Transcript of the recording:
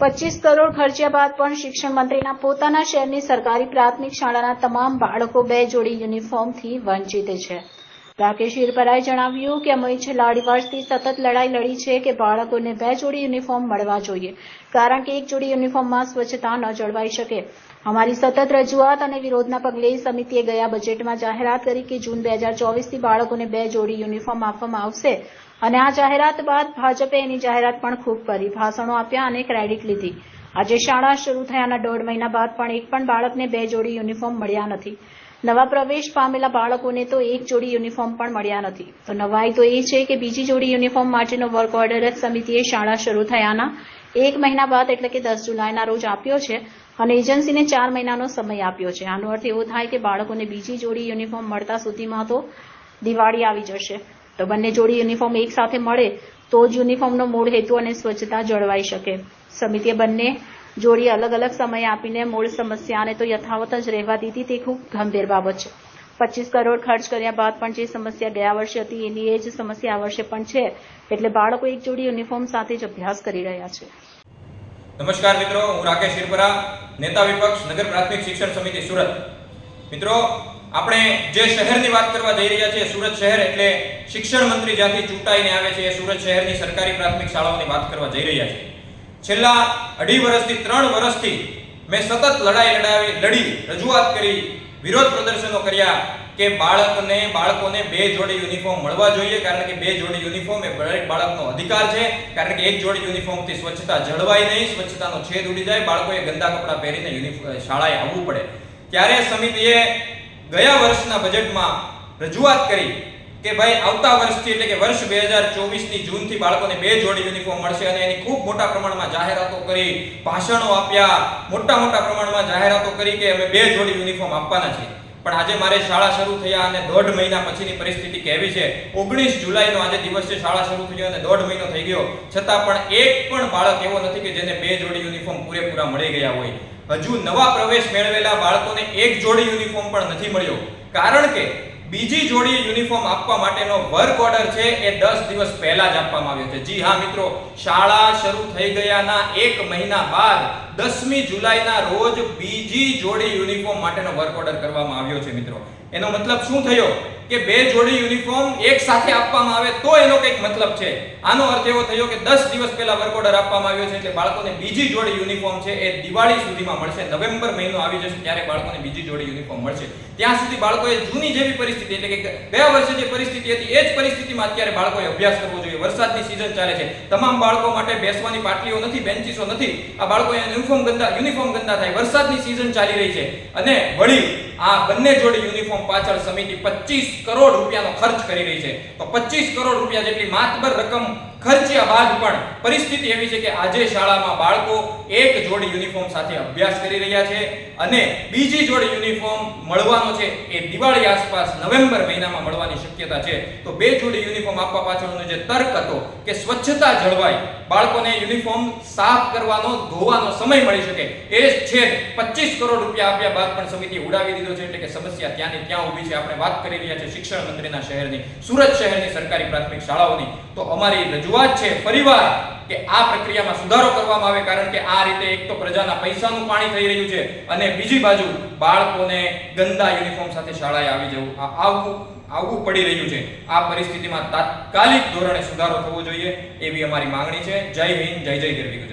25 કરોડ ખર્ચ્યા બાદ પણ શિક્ષણ મંત્રીના પોતાના શહેરની સરકારી પ્રાથમિક શાળાના તમામ બાળકો 2 જોડી યુનિફોર્મથી વંચિત છે। રાકેશ હિરપરાએ જણાવ્યું કે અમે છેલ્લા અઢી વર્ષથી સતત લડાઈ લડી છે કે બાળકોને 2 જોડી યુનિફોર્મ મળવા જોઈએ, કારણ કે 1 જોડી યુનિફોર્મમાં સ્વચ્છતા ન જળવાઈ શકે। અમારી સતત રજૂઆત અને વિરોધના પગલે સમિતિએ ગયા બજેટમાં જાહેરાત કરી કે જૂન 2024થી બાળકોને 2 જોડી યુનિફોર્મ આપવામાં આવશે અને આ જાહેરાત બાદ ભાજપે એની જાહેરાત પણ ખૂબ કરી, ભાષણો આપ્યા અને ક્રેડિટ લીધી। આજે શાળા શરૂ થયાના 1.5 મહિના બાદ પણ એક પણ બાળકને 2 જોડી યુનિફોર્મ મળ્યા નથી। નવા પ્રવેશ પામેલા બાળકોને તો 1 જોડી યુનિફોર્મ પણ મળ્યા નથી। તો નવાઈ તો એ છે કે બીજી જોડી યુનિફોર્મ માટેનો વર્ક ઓર્ડર જ સમિતિએ શાળા શરૂ થયાના 1 મહિના બાદ એટલે કે 10 જુલાઈના રોજ આપ્યો છે અને એજન્સીને 4 મહિનાનો સમય આપ્યો છે। આનો અર્થ એવો થાય કે બાળકોને બીજી જોડી યુનિફોર્મ મળતા સુધીમાં તો દિવાળી આવી જશે। તો બંને જોડી યુનિફોર્મ એક સાથે મળે તો જ યુનિફોર્મનો મૂળ હેતુ અને સ્વચ્છતા જળવાઈ શકે। સમિતિએ બંને જોડી અલગ અલગ સમય આપીને મૂળ સમસ્યાને તો યથાવત જ રહેવા દીધી, તે ખૂબ ગંભીર બાબત છે। 25 કરોડ ખર્ચ કર્યા બાદ પણ જે સમસ્યા ગયા વર્ષે હતી એની એ જ સમસ્યા આ વર્ષે પણ છે, એટલે બાળકો 1 જોડી યુનિફોર્મ સાથે જ અભ્યાસ કરી રહ્યા છે। નમસ્કાર મિત્રો, હું રાકેશ હિરપરા, નેતા વિપક્ષ, નગર પ્રાથમિક શિક્ષણ સમિતિ સુરત। મિત્રો, આપણે જે શહેરની વાત કરવા જઈ રહ્યા છીએ, સુરત શહેર એટલે શિક્ષણ મંત્રી જ્યાંથી ચૂંટાઈને આવે છે એ સુરત શહેરની સરકારી પ્રાથમિક શાળાઓની વાત કરવા જઈ રહ્યા છીએ। છેલ્લા 2.5 વર્ષથી 3 વર્ષથી મેં સતત લડી રજૂઆત કરી, વિરોધ પ્રદર્શનો કર્યા કે બાળકોને 2 જોડી યુનિફોર્મ મળવા જોઈએ, કારણ કે 2 જોડી યુનિફોર્મ એ દરેક બાળકનો અધિકાર છે, કારણ કે 1 જોડી યુનિફોર્મથી સ્વચ્છતા જળવાય નહીં, સ્વચ્છતાનો છેદ ઉડી જાય, બાળકોએ ગંદા કપડાં પહેરીને શાળાએ આવવું પડે। ત્યારે સમિતિએ ગયા વર્ષના બજેટમાં રજૂઆત કરી કે ભાઈ આવતા વર્ષથી એટલે કે વર્ષ 2024ની જૂનથી બાળકોને 2 જોડી યુનિફોર્મ મળશે અને એની ખૂબ મોટા પ્રમાણમાં જાહેરાતો કરી, ભાષણો આપ્યા, મોટા પ્રમાણમાં જાહેરાતો કરી કે અમે 2 જોડી યુનિફોર્મ આપવાના છીએ। પણ આજે મારે શાળા શરૂ થયા અને 1.5 મહિના પછીની પરિસ્થિતિ કેવી છે, 19 જુલાઈનો આજે દિવસ છે, શાળા શરૂ થઈ અને 1.5 મહિનો થઈ ગયો, છતાં પણ એક પણ બાળક એવો નથી કે જેને 2 જોડી યુનિફોર્મ પૂરેપૂરા મળી ગયા હોય। હજુ નવા પ્રવેશ મેળવેલા બાળકોને 1 જોડી યુનિફોર્મ પણ નથી મળ્યો, કારણ કે બીજી જોડી યુનિફોર્મ આપવા માટેનો વર્ક ઓર્ડર છે એ 10 દિવસ પહેલા જ આપવામાં આવ્યો છે। જી હા મિત્રો, શાળા શરૂ થઈ ગયાના 1 મહિના બાદ 10મી જુલાઈના રોજ બીજી જોડી યુનિફોર્મ માટેનો વર્ક ઓર્ડર કરવામાં આવ્યો છે। મિત્રો, એનો મતલબ શું થયો કે 2 જોડી યુનિફોર્મ એક સાથે આપવામાં આવે તો એનો કંઈક મતલબ છે। આનો અર્થ એવો થયો કે 10 દિવસ પહેલા વર્ક ઓર્ડર આપવામાં આવ્યો છે, એટલે બાળકોને બીજી જોડી યુનિફોર્મ છે એ દિવાળી સુધીમાં મળશે। નવેમ્બર મહિનો આવી જશે ત્યારે બાળકોને બીજી જોડી યુનિફોર્મ મળશે। ત્યાં સુધી બાળકોએ જૂની જેવી પરિસ્થિતિ એટલે કે ગયા વર્ષે જે પરિસ્થિતિ હતી એ જ પરિસ્થિતિમાં અત્યારે બાળકોએ અભ્યાસ કરવો જોઈએ। વરસાદની સિઝન ચાલે છે, તમામ બાળકો માટે બેસવાની પાટલીઓ નથી, બેન્ચીસો નથી, આ બાળકોએ યુનિફોર્મ ગંદા થાય, વરસાદની સિઝન ચાલી રહી છે અને વળી આ બંને જોડી યુનિફોર્મ પાછળ સમિતિ 25 કરોડ રૂપિયાનો ખર્ચ કરી રહી છે। તો 25 કરોડ રૂપિયા જેટલી માતબર રકમ ખર્ચ્યા બાદ પણ પરિસ્થિતિ એવી છે કે આજે શાળામાં બાળકો 1 જોડી યુનિફોર્મ સાથે અભ્યાસ કરી રહ્યા છે અને બીજી જોડી યુનિફોર્મ મળવાનો છે એ દિવાળી આસપાસ નવેમ્બર મહિનામાં મળવાની શક્યતા છે। તો 2 જોડી યુનિફોર્મ આપવા પાછળનો જે તર્ક હતો કે સ્વચ્છતા જળવાય, બાળકોને યુનિફોર્મ સાફ કરવાનો, ધોવાનો સમય મળી શકે, એ છે 25 કરોડ રૂપિયા આપ્યા બાદ પણ સમિતિએ ઉડાવી દીધો છે, એટલે કે સમસ્યા ત્યાંની ત્યાં ઊભી છે। આપણે વાત કરી રહ્યા છીએ શિક્ષણ મંત્રીના શહેરની, સુરત શહેરની સરકારી પ્રાથમિક શાળાઓની। તો અમારી રજૂઆત છે ફરીવાર કે આ પ્રક્રિયામાં સુધારો કરવામાં આવે, કારણ કે આ રીતે એક તો પ્રજાના પૈસાનું પાણી થઈ રહ્યું છે અને બીજી બાજુ બાળકોને ગંદા યુનિફોર્મ સાથે શાળાએ આવવું પડી રહ્યું છે। આ પરિસ્થિતિમાં તાત્કાલિક ધોરણે સુધારો થવો જોઈએ એવી અમારી માંગણી છે। જય હિન્દ, જય ગરવી ગુજરાત।